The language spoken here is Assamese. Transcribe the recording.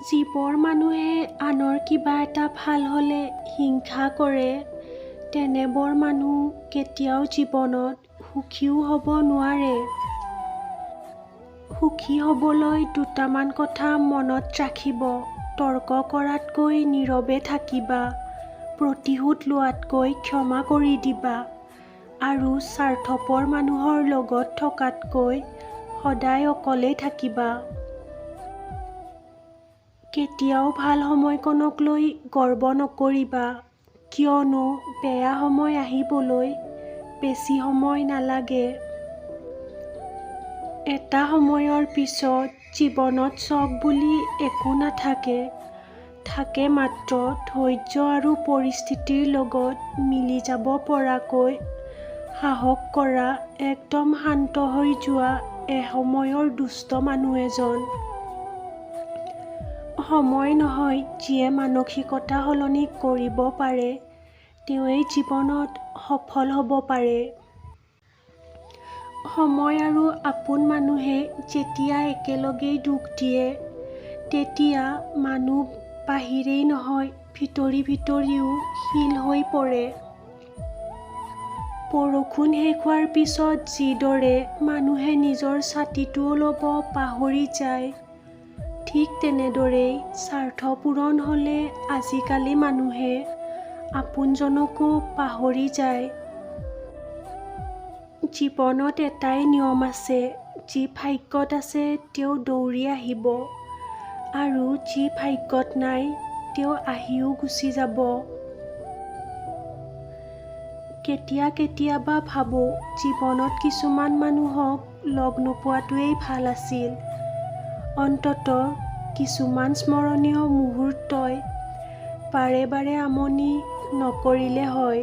যিবোৰ মানুহে আনৰ কিবা এটা ভাল হ'লে হিংসা কৰে, তেনেবোৰ মানুহ কেতিয়াও জীৱনত সুখীও হ'ব নোৱাৰে। সুখী হ'বলৈ দুটামান কথা মনত ৰাখিব। তৰ্ক কৰাতকৈ নীৰৱে থাকিবা, প্ৰতিশোধ লোৱাতকৈ ক্ষমা কৰি দিবা, আৰু স্বাৰ্থপৰ মানুহৰ লগত থকাতকৈ সদায় অকলেই থাকিবা। কেতিয়াও ভাল সময়কণক লৈ গৰ্ব নকৰিবা, কিয়নো বেয়া সময় আহিবলৈ বেছি সময় নালাগে। এটা সময়ৰ পিছত জীৱনত চখ বুলি একো নাথাকে। থাকে মাত্ৰ ধৈৰ্য আৰু পৰিস্থিতিৰ লগত মিলি যাব পৰাকৈ সাহস কৰা একদম শান্ত হৈ যোৱা এসময়ৰ দুষ্ট মানুহ এজন। সময় নহয় যিয়ে মানসিকতা সলনি কৰিব পাৰে, তেওঁৱেই জীৱনত সফল হ'ব পাৰে। সময় আৰু আপোন মানুহে যেতিয়া একেলগেই দুখ দিয়ে, তেতিয়া মানুহ বাহিৰেই নহয় ভিতৰিও শিল হৈ পৰে। বৰষুণ শেষ হোৱাৰ পিছত যিদৰে মানুহে নিজৰ ছাতিটোও ল'ব পাহৰি যায়, ঠিক তেনেদৰেই স্বাৰ্থ পূৰণ হ'লে আজিকালি মানুহে আপোনজনকো পাহৰি যায়। জীৱনত এটাই নিয়ম আছে, যি ভাগ্যত আছে তেওঁ দৌৰি আহিব, আৰু যি ভাগ্যত নাই তেওঁ আহিও গুচি যাব। কেতিয়াবা ভাবোঁ জীৱনত কিছুমান মানুহক লগ নোপোৱাটোৱেই ভাল আছিল। অন্ততঃ কিছুমান স্মৰণীয় মুহূৰ্তই বাৰে বাৰে আমনি নকৰিলে হয়।